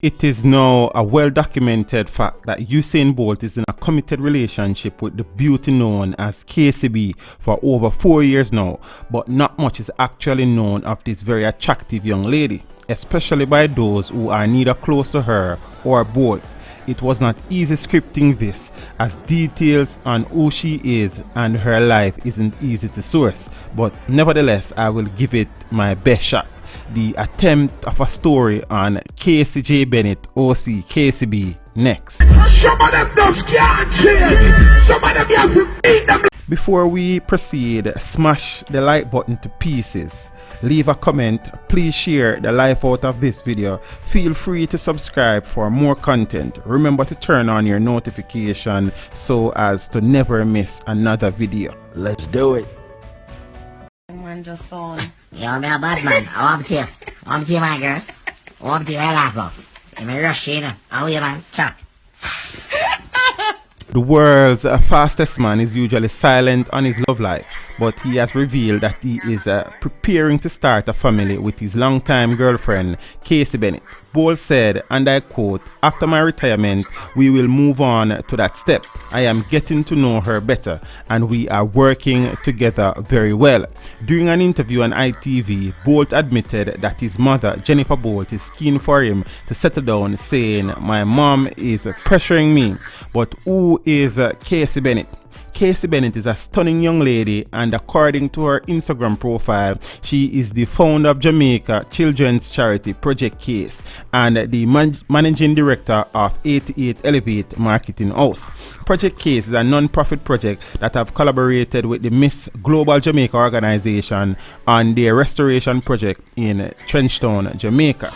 It is now a well-documented fact that Usain Bolt is in a committed relationship with the beauty known as KCB for over 4 years now, but not much is actually known of this very attractive young lady, especially by those who are neither close to her or Bolt. It was not easy scripting this, as details on who she is and her life isn't easy to source, but nevertheless I will give it my best shot. The attempt of a story on KCJ Bennett, OC KCB, next. Before we proceed, smash the like button to pieces. Leave a comment, please share the life out of this video. Feel free to subscribe for more content. Remember to turn on your notification so as to never miss another video. Let's do it. Man just on. Yeah, I'm a bad man. I want to my girl. I want to my laugh off. I'm a rush, you know. How are you, man? Chop. The world's fastest man is usually silent on his love life, but he has revealed that he is preparing to start a family with his longtime girlfriend, Casey Bennett. Bolt said, and I quote, "After my retirement, we will move on to that step. I am getting to know her better, and we are working together very well." During an interview on ITV, Bolt admitted that his mother, Jennifer Bolt, is keen for him to settle down, saying, "My mom is pressuring me." But who is Casey Bennett? Casey Bennett is a stunning young lady, and according to her Instagram profile, she is the founder of Jamaica children's charity Project Case and the managing director of 88 Elevate Marketing House. Project Case is a non-profit project that have collaborated with the Miss Global Jamaica organization on their restoration project in Trenchtown, Jamaica.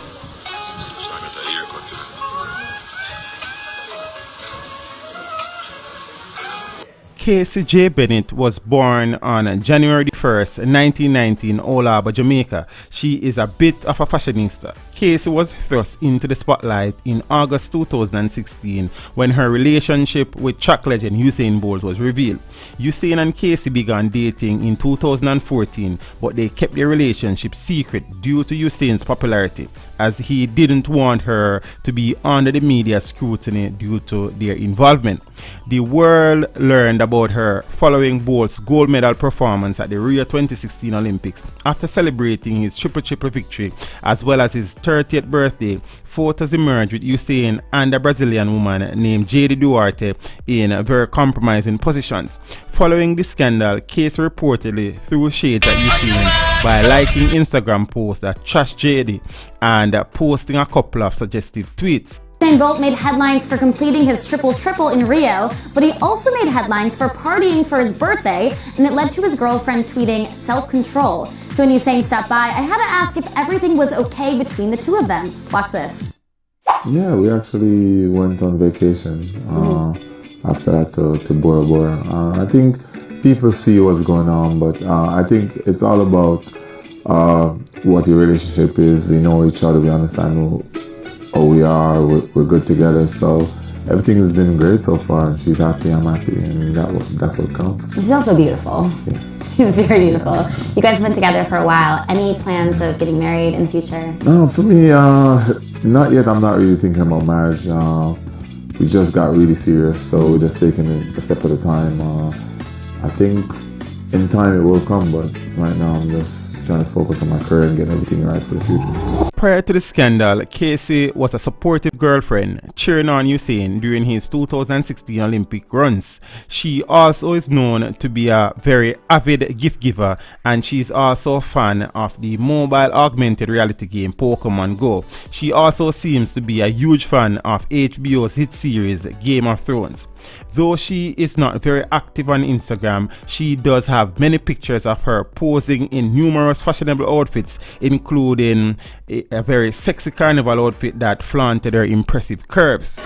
KCJ Bennett was born on January 1st, 1990 in Old Harbour, Jamaica. She is a bit of a fashionista. Casey was thrust into the spotlight in August 2016 when her relationship with track legend Usain Bolt was revealed. Usain and Casey began dating in 2014, but they kept their relationship secret due to Usain's popularity, as he didn't want her to be under the media scrutiny due to their involvement. The world learned about her following Bolt's gold medal performance at the Rio 2016 Olympics. After celebrating his triple victory as well as his 30th birthday, photos emerged with Usain and a Brazilian woman named Jade Duarte in very compromising positions. Following the scandal, Casey reportedly threw shades at Usain by liking Instagram posts that trashed Jade and posting a couple of suggestive tweets. Usain Bolt made headlines for completing his triple in Rio, but he also made headlines for partying for his birthday, and it led to his girlfriend tweeting self-control. So when Usain stopped by, I had to ask if everything was okay between the two of them. Watch this. Yeah, we actually went on vacation after that to Bora Bora. I think people see what's going on, but I think it's all about what your relationship is. We know each other, we understand who we are, we're good together, so everything has been great so far. She's happy, I'm happy, and that's what counts. She's also beautiful. Yes. She's very beautiful. You guys have been together for a while. Any plans of getting married in the future? No, for me, not yet. I'm not really thinking about marriage. We just got really serious, so we're just taking it a step at a time. I think in time it will come, but right now I'm just trying to focus on my career and get everything right for the future. Prior to the scandal, Casey was a supportive girlfriend, cheering on Usain during his 2016 Olympic runs. She also is known to be a very avid gift giver, and she's also a fan of the mobile augmented reality game Pokemon Go. She also seems to be a huge fan of HBO's hit series Game of Thrones. Though she is not very active on Instagram, she does have many pictures of her posing in numerous fashionable outfits, including a very sexy carnival outfit that flaunted her impressive curves.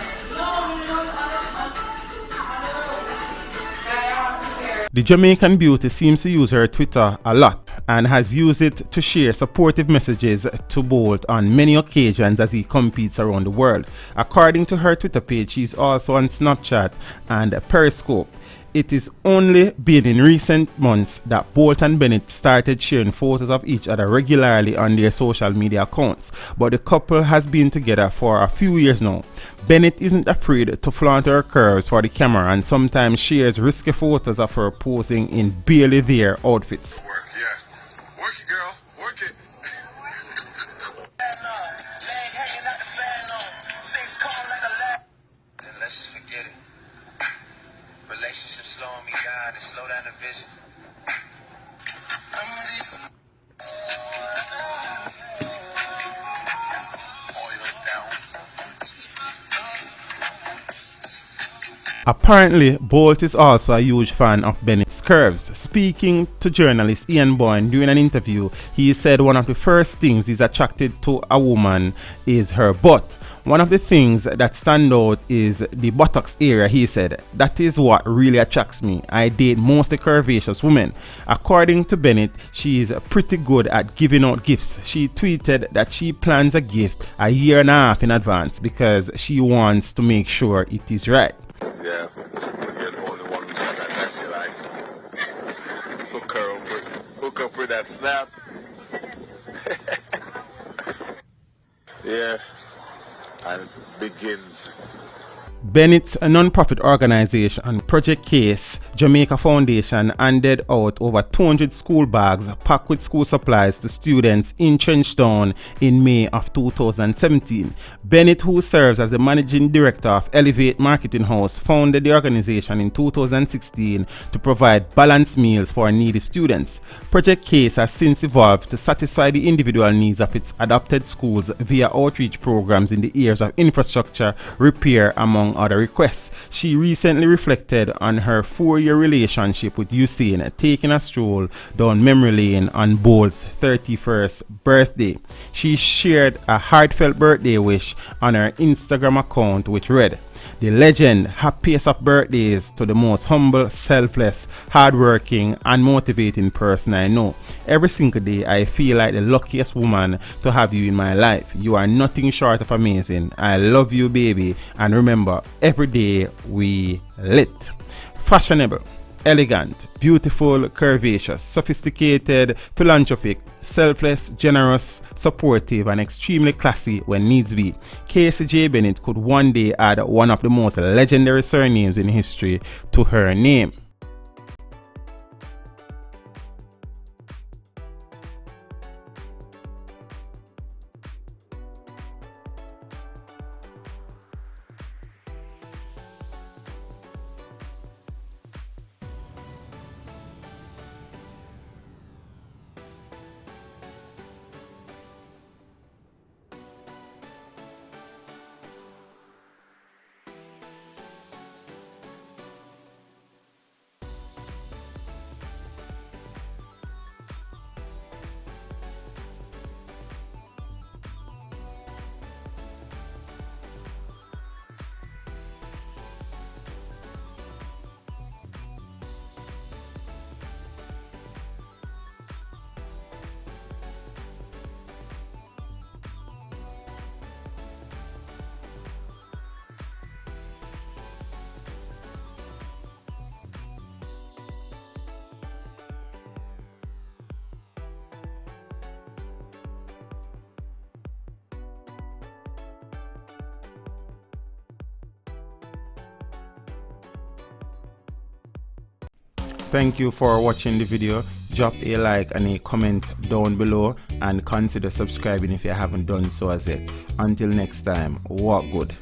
The Jamaican beauty seems to use her Twitter a lot and has used it to share supportive messages to Bolt on many occasions as he competes around the world. According to her Twitter page, she's also on Snapchat and Periscope. It is only been in recent months that Bolt and Bennett started sharing photos of each other regularly on their social media accounts, but the couple has been together for a few years now. Bennett isn't afraid to flaunt her curves for the camera and sometimes shares risky photos of her posing in barely there outfits. Work, yeah. Work it, girl. Work it. Then let's just forget it. Relationship slowing me down and slow down the vision. Apparently, Bolt is also a huge fan of Bennett's curves. Speaking to journalist Ian Boyne during an interview, he said one of the first things he's attracted to a woman is her butt. One of the things that stand out is the buttocks area, he said. That is what really attracts me. I date mostly curvaceous women. According to Bennett, she is pretty good at giving out gifts. She tweeted that she plans a gift a year and a half in advance because she wants to make sure it is right. Yeah, when you're the only one that she likes. Hook up with that snap. Yeah, and it begins. Bennett's non-profit organization Project Case Jamaica Foundation handed out over 200 school bags packed with school supplies to students in Trenchtown in May of 2017. Bennett, who serves as the managing director of Elevate Marketing House, founded the organization in 2016 to provide balanced meals for needy students. Project Case has since evolved to satisfy the individual needs of its adopted schools via outreach programs in the areas of infrastructure, repair, among other requests. She recently reflected on her 4-year relationship with Usain, taking a stroll down memory lane on Bolt's 31st birthday. She shared a heartfelt birthday wish on her Instagram account, which read, "The legend, happiest of birthdays to the most humble, selfless, hardworking and motivating person I know. Every single day I feel like the luckiest woman to have you in my life. You are nothing short of amazing. I love you, baby, and remember, every day we lit." Fashionable, elegant, beautiful, curvaceous, sophisticated, philanthropic, selfless, generous, supportive, and extremely classy when needs be, Casey J. Bennett could one day add one of the most legendary surnames in history to her name. Thank you for watching the video. Drop a like and a comment down below and consider subscribing if you haven't done so as yet. Until next time, walk good.